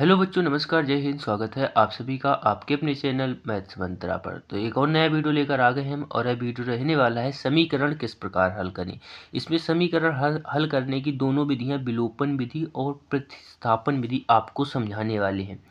Hello बच्चों, नमस्कार, जय हिंद। स्वागत है आप सभी का आपके अपने चैनल मैथ्स मंत्रा पर। तो एक और नया वीडियो लेकर आ गए हम और यह वीडियो रहने वाला है समीकरण किस प्रकार हल करें। इसमें समीकरण हल करने की दोनों विधियां विलोपन विधि और प्रतिस्थापन विधि आपको समझाने वाले हैं।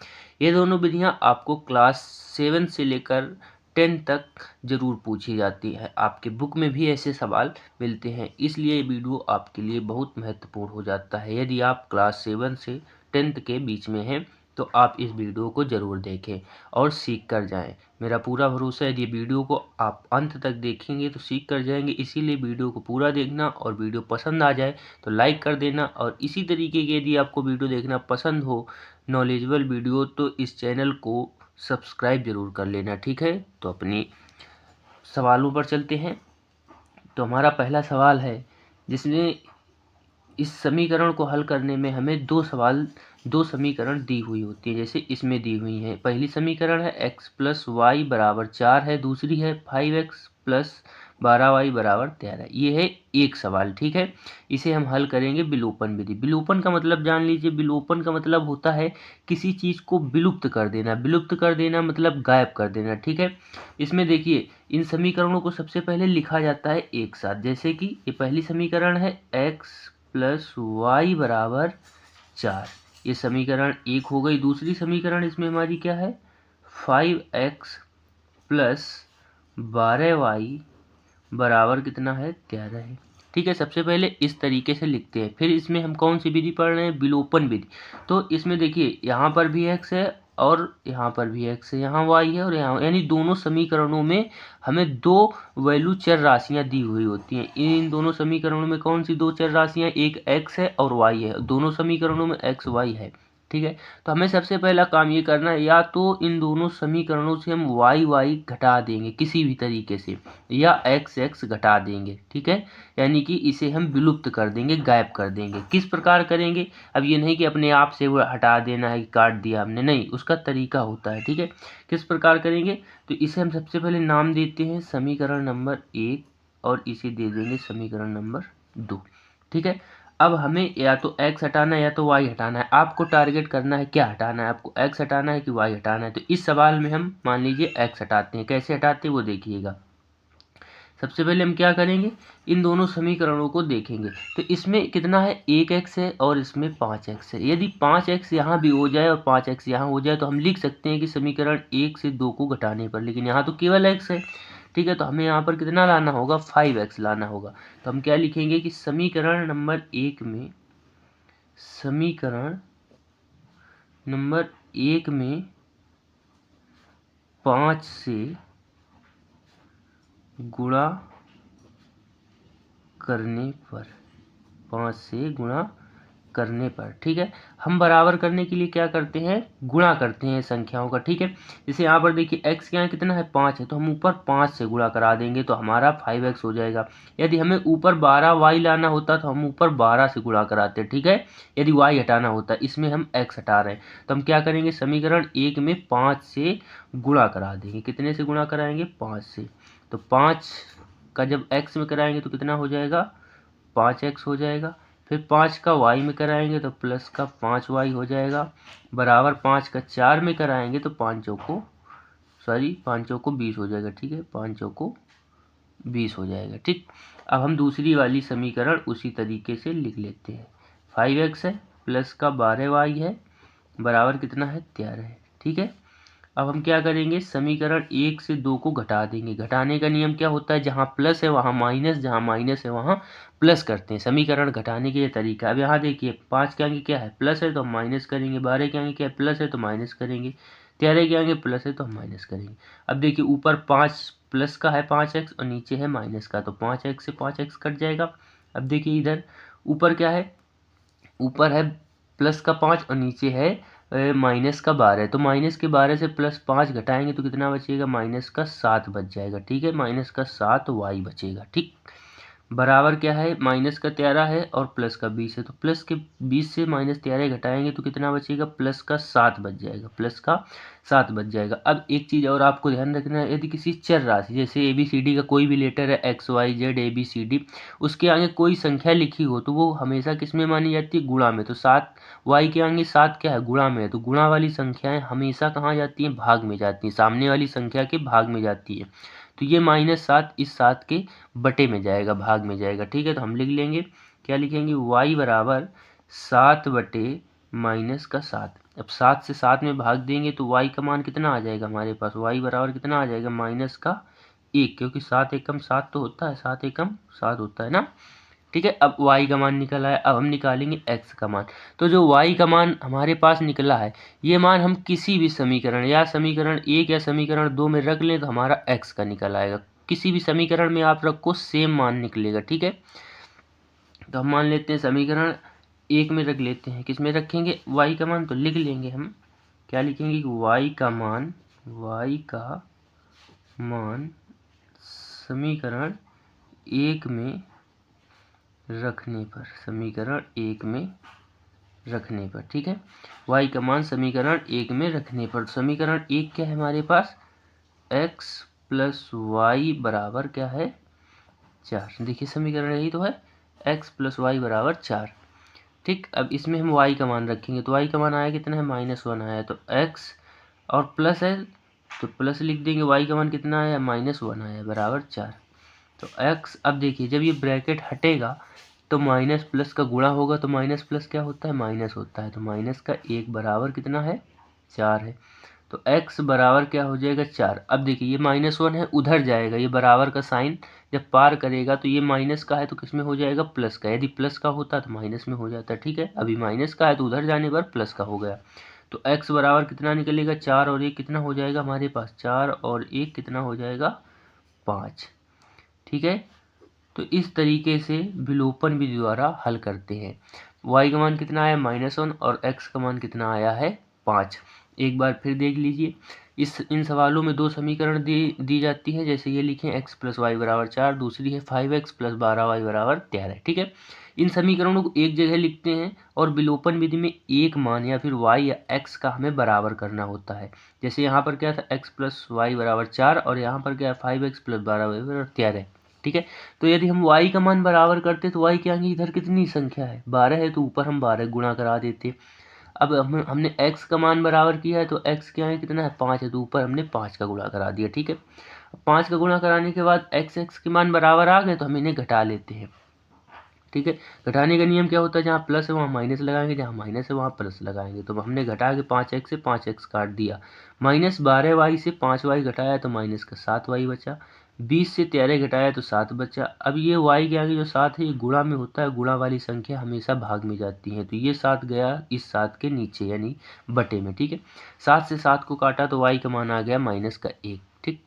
ये दोनों विधियां आपको क्लास 7 से लेकर 10 तक जरूर पूछी जाती है। आपके बुक में भी ऐसे सवाल मिलते हैं, इसलिए ये वीडियो आपके लिए बहुत महत्वपूर्ण हो जाता है। यदि आप क्लास 7 से 10th के बीच में हैं तो आप इस वीडियो को ज़रूर देखें और सीख कर जाएं। मेरा पूरा भरोसा है, यदि वीडियो को आप अंत तक देखेंगे तो सीख कर जाएंगे। इसीलिए वीडियो को पूरा देखना और वीडियो पसंद आ जाए तो लाइक कर देना। और इसी तरीके की यदि आपको वीडियो देखना पसंद हो, नॉलेजेबल वीडियो, तो इस चैनल को सब्सक्राइब जरूर कर लेना। ठीक है, तो अपनी सवालों पर चलते हैं। तो हमारा पहला सवाल है जिसमें इस समीकरण को हल करने में हमें दो समीकरण दी हुई होती है, जैसे इसमें दी हुई है। पहली समीकरण है x प्लस वाई बराबर 4 है, दूसरी है 5x प्लस 12y बराबर 13। ये है एक सवाल। ठीक है, इसे हम हल करेंगे विलोपन विधि। विलोपन का मतलब जान लीजिए। विलोपन का मतलब होता है किसी चीज़ को विलुप्त कर देना। विलुप्त कर देना मतलब गायब कर देना। ठीक है, इसमें देखिए इन समीकरणों को सबसे पहले लिखा जाता है एक साथ। जैसे कि ये पहली समीकरण है x प्लस वाई बराबर 4, ये समीकरण एक हो गई। दूसरी समीकरण इसमें हमारी क्या है, 5x प्लस 12y बराबर कितना है, 13 है। ठीक है, सबसे पहले इस तरीके से लिखते हैं। फिर इसमें हम कौन सी विधि पढ़ रहे हैं, विलोपन विधि। तो इसमें देखिए यहाँ पर भी x है और यहाँ पर भी x है, यहाँ y है और यहाँ, यानी दोनों समीकरणों में हमें दो वैल्यू चर राशियाँ दी हुई होती हैं। इन दोनों समीकरणों में कौन सी दो चर राशियाँ, एक x है और y है। दोनों समीकरणों में x y है। ठीक है, तो हमें सबसे पहला काम ये करना है, या तो इन दोनों समीकरणों से हम y घटा देंगे किसी भी तरीके से, या x घटा देंगे। ठीक है, यानी कि इसे हम विलुप्त कर देंगे, गायब कर देंगे। किस प्रकार करेंगे, अब ये नहीं कि अपने आप से वो हटा देना है कि काट दिया हमने, नहीं, उसका तरीका होता है। ठीक है, किस प्रकार करेंगे, तो इसे हम सबसे पहले नाम देते हैं समीकरण नंबर 1 और इसे दे देंगे समीकरण नंबर 2। ठीक है, अब हमें या तो x हटाना है या तो y हटाना है। आपको टारगेट करना है क्या हटाना है, आपको x हटाना है कि y हटाना है। तो इस सवाल में हम मान लीजिए x हटाते हैं। कैसे हटाते हैं वो देखिएगा। सबसे पहले हम क्या करेंगे, इन दोनों समीकरणों को देखेंगे। तो इसमें कितना है, 1x है और इसमें 5x है। यदि 5x यहाँ भी हो जाए और 5x यहाँ हो जाए तो हम लिख सकते हैं कि समीकरण 1 से 2 को घटाने पर, लेकिन यहाँ तो केवल x है। ठीक है, तो हमें यहाँ पर कितना लाना होगा, 5x लाना होगा। तो हम क्या लिखेंगे कि समीकरण नंबर 1 में 5 से गुणा करने पर, 5 से गुणा करने पर, ठीक है, हम बराबर करने के लिए क्या करते हैं, गुणा करते हैं संख्याओं का। ठीक है, जैसे यहाँ पर देखिए x क्या है, कितना है, 5 है, तो हम ऊपर 5 से गुणा करा देंगे तो हमारा 5x हो जाएगा। यदि हमें ऊपर 12y लाना होता तो हम ऊपर 12 से गुणा कराते। ठीक है, यदि y हटाना होता, इसमें हम x हटा रहे हैं तो हम क्या करेंगे, समीकरण 1 में 5 से गुणा करा देंगे। कितने से गुणा कराएंगे, 5 से। तो 5 का जब x में कराएंगे तो कितना हो जाएगा, 5x हो जाएगा। फिर 5 का y में कराएंगे तो प्लस का 5y हो जाएगा, बराबर 5 का 4 में कराएंगे तो 5 चौको 20 हो जाएगा। ठीक है, 5 चौको 20 हो जाएगा। ठीक, अब हम दूसरी वाली समीकरण उसी तरीके से लिख लेते हैं। 5x है प्लस का 12y है बराबर कितना है, 13 है। ठीक है, अब हम क्या करेंगे, समीकरण 1 से 2 को घटा देंगे। घटाने का नियम क्या होता है, जहाँ प्लस है वहाँ माइनस, जहाँ माइनस है वहाँ प्लस करते हैं। समीकरण घटाने के ये तरीका। अब यहाँ देखिए 5 के आगे क्या है, प्लस है तो हम माइनस करेंगे। 12 के आगे क्या है, प्लस है तो माइनस करेंगे। 13 के आगे प्लस है तो हम माइनस करेंगे। अब देखिए ऊपर 5 प्लस का है 5x और नीचे है माइनस का, तो 5x से 5x कट जाएगा। अब देखिए इधर ऊपर क्या है, ऊपर है प्लस का 5 और नीचे है माइनस का 12, तो माइनस के 12 से प्लस 5 घटाएंगे तो कितना बचेगा, माइनस का 7 बच जाएगा। ठीक है, माइनस का 7y बचेगा। ठीक, बराबर क्या है, माइनस का 13 है और प्लस का 20 है, तो प्लस के 20 से माइनस 13 घटाएंगे तो कितना बचेगा, प्लस का 7 बच जाएगा, प्लस का 7 बच जाएगा। अब एक चीज़ और आपको ध्यान रखना है, यदि किसी चर राशि जैसे ABCD का कोई भी लेटर है XYZ ABCD, उसके आगे कोई संख्या लिखी हो तो वो हमेशा किस में मानी जाती है, गुणा में। तो 7 y के आगे 7 क्या है, गुणा में है, तो गुणा वाली संख्याएं हमेशा कहाँ जाती हैं, भाग में जाती हैं, सामने वाली संख्या के भाग में जाती है। तो ये -7 इस 7 के बटे में जाएगा, भाग में जाएगा। ठीक है, तो हम लिख लेंगे, क्या लिखेंगे, y बराबर 7 बटे माइनस का 7। अब 7 से 7 में भाग देंगे तो y का मान कितना आ जाएगा हमारे पास, y बराबर कितना आ जाएगा, -1, क्योंकि 7 एकम 7 तो होता है, 7 एकम 7 होता है ना। ठीक है, अब y का मान निकल आया, अब हम निकालेंगे x का मान। तो जो y का मान हमारे पास निकला है, ये मान हम किसी भी समीकरण या समीकरण 1 या समीकरण 2 में रख लें तो हमारा x का निकल आएगा। किसी भी समीकरण में आप रखो सेम मान निकलेगा। ठीक है, तो हम मान लेते हैं समीकरण 1 में रख लेते हैं, किस में रखेंगे, y का मान। तो लिख लेंगे हम, क्या लिखेंगे कि y का मान समीकरण 1 में रखने पर, समीकरण 1 में रखने पर। ठीक है, y का मान समीकरण 1 में रखने पर, समीकरण 1 क्या है हमारे पास, x प्लस वाई बराबर क्या है, 4। देखिए समीकरण यही तो है, x प्लस वाई बराबर 4। ठीक, अब इसमें हम y का मान रखेंगे तो y का मान आया कितना है, -1 आया, तो x और प्लस है तो प्लस लिख देंगे, y का मान कितना आया, -1 आया, बराबर 4। तो x, अब देखिए जब ये ब्रैकेट हटेगा तो माइनस प्लस का गुणा होगा, तो माइनस प्लस क्या होता है, माइनस होता है, तो माइनस का 1 बराबर कितना है, 4 है। तो x बराबर क्या हो जाएगा, 4। अब देखिए ये -1 है, उधर जाएगा, ये बराबर का साइन जब पार करेगा तो ये माइनस का है तो किस में हो जाएगा, प्लस का। यदि प्लस का होता तो माइनस में हो जाता। ठीक है, अभी माइनस का है तो उधर जाने पर प्लस का हो गया। तो x बराबर कितना निकलेगा, 4 और 1 कितना हो जाएगा हमारे पास, 4 और 1 कितना हो जाएगा, 5। ठीक है, तो इस तरीके से विलोपन विधि द्वारा हल करते हैं। y का मान कितना आया, -1 और x का मान कितना आया है, 5। एक बार फिर देख लीजिए, इन सवालों में 2 समीकरण दी जाती है, जैसे ये लिखें x प्लस वाई बराबर 4, दूसरी है 5x प्लस 12y बराबर 13। ठीक है, इन समीकरणों को एक जगह लिखते हैं और विलोपन विधि में एक मान या फिर y या x का हमें बराबर करना होता है। जैसे यहाँ पर क्या था, x प्लस वाई बराबर 4 और यहाँ पर क्या है, 5x प्लस 12y बराबर 13। ठीक है, तो यदि हम y का मान बराबर करते तो y के आगे इधर कितनी संख्या है, 12 है, तो ऊपर हम 12 गुणा करा देते। अब हमने x का मान बराबर किया है तो x के आगे कितना है, 5 है, तो ऊपर हमने 5 का गुणा करा दिया। ठीक है, 5 का गुणा कराने के बाद x के मान बराबर आ गए तो हम इन्हें घटा लेते हैं। ठीक है, घटाने का नियम क्या होता है, जहाँ प्लस है वहाँ माइनस लगाएंगे, जहाँ माइनस है वहाँ प्लस लगाएंगे। तो हमने घटा के 5x से 5x काट दिया, -12y से 5y घटाया तो माइनस का 7y बचा, 20 से 13 घटाया तो 7 बचा। अब ये y के आगे जो 7 है ये गुणा में होता है, गुणा वाली संख्या हमेशा भाग में जाती है, तो ये 7 गया इस 7 के नीचे यानी बटे में। ठीक है, 7 से 7 को काटा तो y का मान आ गया -1। ठीक,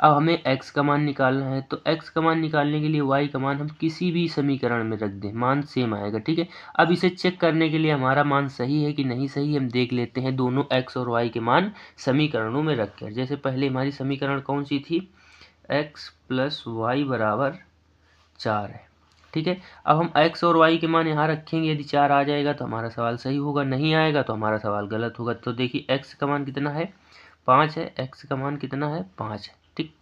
अब हमें x का मान निकालना है, तो x का मान निकालने के लिए y का मान हम किसी भी समीकरण में रख दें, मान सेम आएगा। ठीक है, अब इसे चेक करने के लिए हमारा मान सही है कि नहीं सही हम देख लेते हैं, दोनों x और y के मान समीकरणों में रख कर। जैसे पहले हमारी समीकरण कौन सी थी, x प्लस वाई बराबर 4 है। ठीक है, अब हम x और y के मान यहाँ रखेंगे, यदि 4 आ जाएगा तो हमारा सवाल सही होगा, नहीं आएगा तो हमारा सवाल गलत होगा। तो देखिए x का मान कितना है, 5 है, x का मान कितना है, 5 है। ठीक,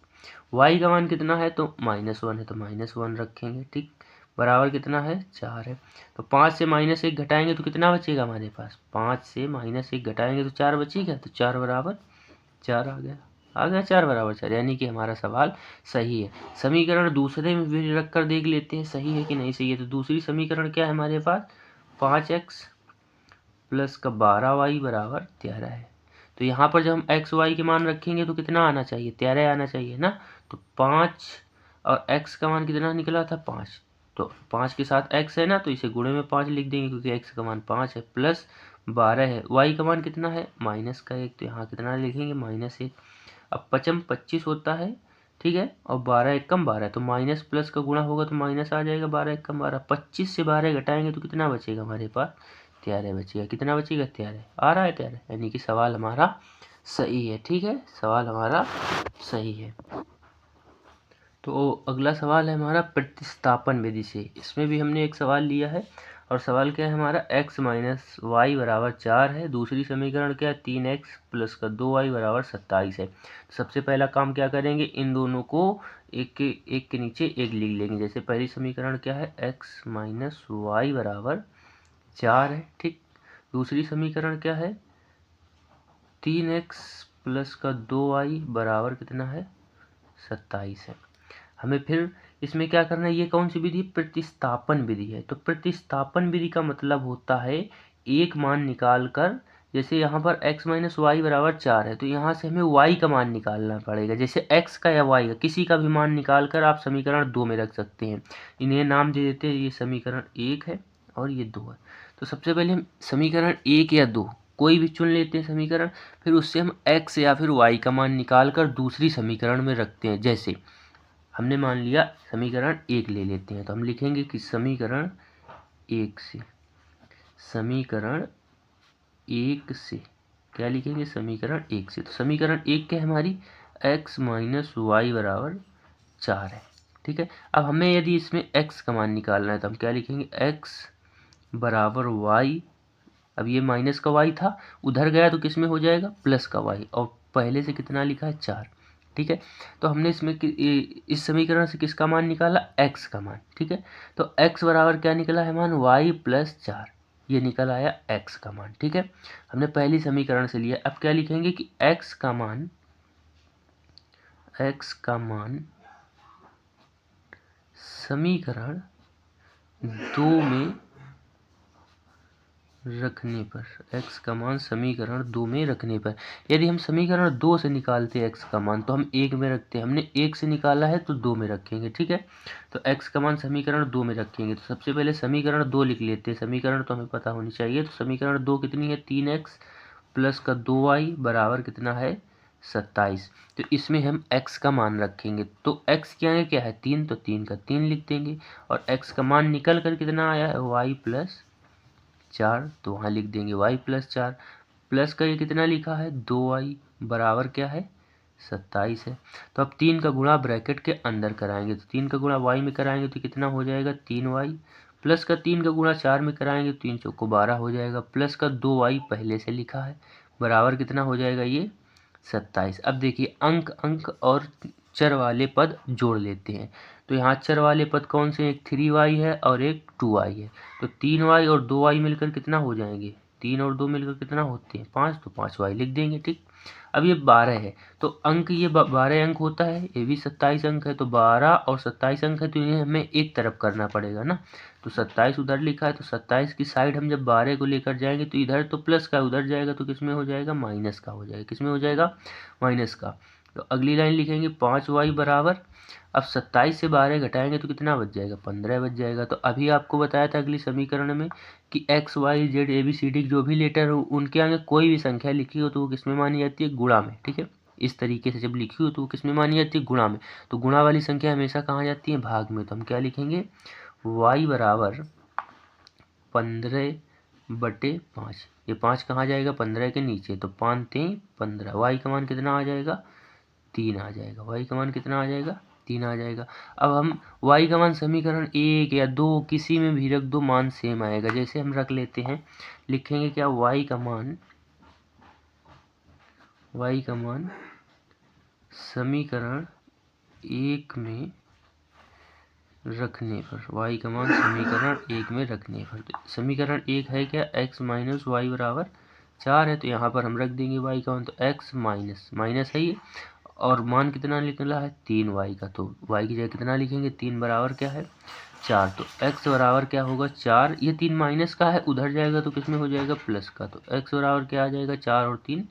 y का मान कितना है, तो -1 है, तो -1 रखेंगे। ठीक, बराबर कितना है, 4 है। तो 5 से -1 घटाएंगे तो कितना बचेगा हमारे पास, 5 से -1 घटाएंगे तो 4 बचेगा, तो 4 बराबर 4 आ गया 4 बराबर 4, यानी कि हमारा सवाल सही है। समीकरण दूसरे में भी रख कर देख लेते हैं सही है कि नहीं सही है। तो दूसरी समीकरण क्या है हमारे पास, 5x प्लस का 12y बराबर 13 है। तो यहाँ पर जब हम x y के मान रखेंगे तो कितना आना चाहिए, 13 आना चाहिए ना। तो 5 और x का मान कितना निकला था, 5। तो 5 के साथ x है ना, तो इसे गुणे में 5 लिख देंगे क्योंकि x का मान 5 है, प्लस 12 है, y का मान कितना है, -1। तो यहाँ कितना लिखेंगे, -1। अब 5 25 होता है, ठीक है, और 12 एकम 12, तो माइनस प्लस का गुणा होगा तो माइनस आ जाएगा, 12 एकम 12। 25 से 12 घटाएंगे तो कितना बचेगा हमारे पास, 13 बचेगा। कितना बचेगा, 13 आ रहा है, 13, यानी कि सवाल हमारा सही है। ठीक है, सवाल हमारा सही है। तो अगला सवाल है हमारा प्रतिस्थापन विधि से। इसमें भी हमने एक सवाल लिया है और सवाल क्या है हमारा, x माइनस वाई बराबर 4 है। दूसरी समीकरण क्या है, 3x प्लस का 2y बराबर 27 है। सबसे पहला काम क्या करेंगे, इन दोनों को एक के नीचे एक लिख लेंगे। जैसे पहली समीकरण क्या है, x माइनस वाई बराबर 4 है, ठीक। दूसरी समीकरण क्या है, 3x प्लस का 2y बराबर कितना है, 27 है। हमें फिर इसमें क्या करना है, ये कौन सी विधि, प्रतिस्थापन विधि है। तो प्रतिस्थापन विधि का मतलब होता है एक मान निकाल कर, जैसे यहाँ पर x माइनस वाई बराबर 4 है तो यहाँ से हमें y का मान निकालना पड़ेगा। जैसे x का या y का किसी का भी मान निकाल कर आप समीकरण 2 में रख सकते हैं। इन्हें नाम दे देते हैं, ये समीकरण 1 है और ये 2 है। तो सबसे पहले हम समीकरण 1 या 2 कोई भी चुन लेते हैं समीकरण, फिर उससे हम x या फिर y का मान निकाल कर दूसरी समीकरण में रखते हैं। जैसे हमने मान लिया समीकरण 1 ले लेते हैं, तो हम लिखेंगे कि समीकरण 1 से क्या लिखेंगे, समीकरण 1 से। तो समीकरण 1 क्या है हमारी, x माइनस वाई बराबर 4 है, ठीक है। अब हमें यदि इसमें x का मान निकालना है तो हम क्या लिखेंगे, x बराबर y। अब ये माइनस का y था, उधर गया तो किस में हो जाएगा, प्लस का y, और पहले से कितना लिखा है, 4, ठीक है। तो हमने इसमें इस समीकरण से किसका मान निकाला, x का मान, ठीक है। तो x बराबर क्या निकला है मान, y प्लस 4, ये निकल आया x का मान, ठीक है। हमने पहली समीकरण से लिया। अब क्या लिखेंगे कि x का मान समीकरण 2 में रखने पर, x का मान समीकरण 2 में रखने पर, यदि हम समीकरण 2 से निकालते हैं x का मान तो हम 1 में रखते हैं। हमने 1 से निकाला है तो 2 में रखेंगे, ठीक है। तो x का मान समीकरण 2 में रखेंगे। तो सबसे पहले समीकरण 2 लिख लेते हैं। समीकरण तो हमें पता होनी चाहिए। तो समीकरण 2 कितनी है, 3x प्लस का 2y बराबर कितना है, 27। तो इसमें हम x का मान रखेंगे। तो x क्या है 3, तो 3 का 3 लिख देंगे। और x का मान निकल कर कितना आया है, y प्लस 4, तो वहाँ लिख देंगे y प्लस 4। प्लस का ये कितना लिखा है, 2y बराबर क्या है, 27 है। तो अब 3 का गुणा ब्रैकेट के अंदर कराएंगे। तो 3 का गुणा y में कराएंगे तो कितना हो जाएगा, 3y। प्लस का 3 का गुणा 4 में कराएंगे तो 3 चौको 12 हो जाएगा। प्लस का 2y पहले से लिखा है, बराबर कितना हो जाएगा ये, 27। अब देखिए अंक अंक और चर वाले पद जोड़ लेते हैं। तो यहाँ चर वाले पद कौन से, एक 3y है और एक 2y है। तो 3y और 2y मिलकर कितना हो जाएंगे, 3 और 2 मिलकर कितना होते हैं, 5, तो 5y लिख देंगे, ठीक। अब ये 12 है तो अंक ये 12 अंक होता है, ये भी 27 अंक है। तो 12 और 27 अंक है तो इन्हें हमें एक तरफ करना पड़ेगा ना। तो 27 उधर लिखा है तो 27 की साइड हम जब 12 को लेकर जाएंगे तो इधर तो प्लस का, उधर जाएगा तो किस में हो जाएगा, माइनस का हो जाएगा। किस में हो जाएगा, माइनस का। तो अगली लाइन लिखेंगे 5y बराबर, अब 27 से 12 घटाएंगे तो कितना बच जाएगा, 15 बच जाएगा। तो अभी आपको बताया था अगली समीकरण में कि x y z a b c d जो भी लेटर हो उनके आगे कोई भी संख्या लिखी हो तो वो किस में मानी जाती है, गुणा में, ठीक है। इस तरीके से जब लिखी हो तो वो किस में मानी जाती है, गुणा में। तो गुणा वाली संख्या हमेशा कहाँ जाती है, भाग में। तो हम क्या लिखेंगे, y बराबर 15/5। ये 5 कहाँ जाएगा, 15 के नीचे, तो 5 3 15। y का मान कितना आ जाएगा, 3 आ जाएगा। y का मान कितना आ जाएगा, 3 आ जाएगा। अब हम y का मान समीकरण 1 या 2 किसी में भी रख दो, मान सेम आएगा। जैसे हम रख लेते हैं, लिखेंगे क्या, y का मान समीकरण 1 में रखने पर, y का मान समीकरण 1 में रखने पर। तो समीकरण 1 है क्या, x माइनस वाई बराबर 4 है। तो यहाँ पर हम रख देंगे y का मान, तो x माइनस माइनस है ये, और मान कितना निकला है, 3y का। तो y की जगह कितना लिखेंगे, 3 बराबर क्या है, 4। तो x बराबर क्या होगा, 4। ये 3 माइनस का है, उधर जाएगा तो किस में हो जाएगा, प्लस का। तो x बराबर क्या आ जाएगा, 4 और 3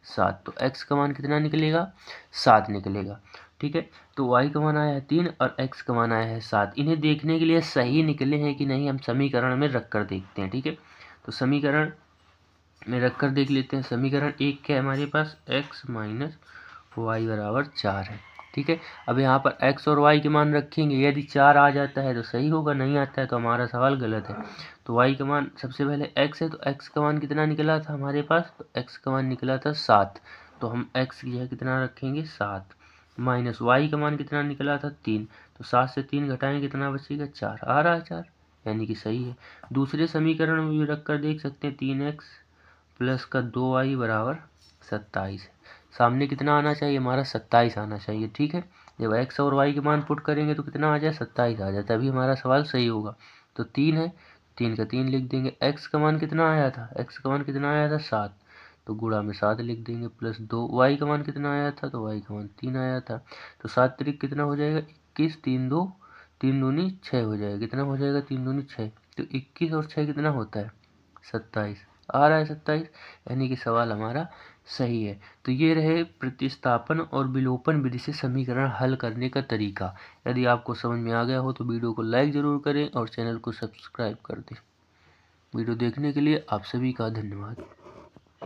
7। तो x का मान कितना निकलेगा, 7 निकलेगा, ठीक है। तो y का मान आया है 3 और x का मान आया है 7। इन्हें देखने के लिए सही निकले हैं कि नहीं हम समीकरण में रख कर देखते हैं, ठीक है। तो समीकरण में रख कर देख लेते हैं। समीकरण 1 क्या है हमारे पास, x माइनस वाई बराबर 4 है, ठीक है। अब यहाँ पर x और y के मान रखेंगे। यदि 4 आ जाता है तो सही होगा, नहीं आता है तो हमारा सवाल गलत है। तो y का मान सबसे पहले x है, तो x का मान कितना निकला था हमारे पास, तो x का मान निकला था 7। तो हम x की जगह कितना रखेंगे, 7। माइनस वाई का मान कितना निकला था 3, तो 7 से 3 घटाएं कितना बचेगा 4, आ रहा है 4, यानी कि सही है। दूसरे समीकरण में भी रख कर देख सकते हैं 3x प्लस का 2y बराबर 27, सामने कितना आना चाहिए हमारा 27 आना चाहिए। ठीक है, जब x और y के मान पुट करेंगे तो कितना आ जाए 27 आ जाए, तभी हमारा सवाल सही होगा। तो 3 है, 3 का 3 लिख देंगे। x का मान कितना आया था, x का मान कितना आया था 7, तो गुणा में 7 लिख देंगे, प्लस 2 y का मान कितना आया था, तो y का मान 3 आया था। तो 7 तरीक कितना हो जाएगा 21, 3 दूनी 6 हो जाएगा, कितना हो जाएगा 3 दूनी 6, तो 21 और 6 कितना होता है 27, आ रहा है 27, यानी कि सवाल हमारा सही है। तो ये रहे प्रतिस्थापन और विलोपन विधि से समीकरण हल करने का तरीका। यदि आपको समझ में आ गया हो तो वीडियो को लाइक ज़रूर करें और चैनल को सब्सक्राइब कर दें। वीडियो देखने के लिए आप सभी का धन्यवाद।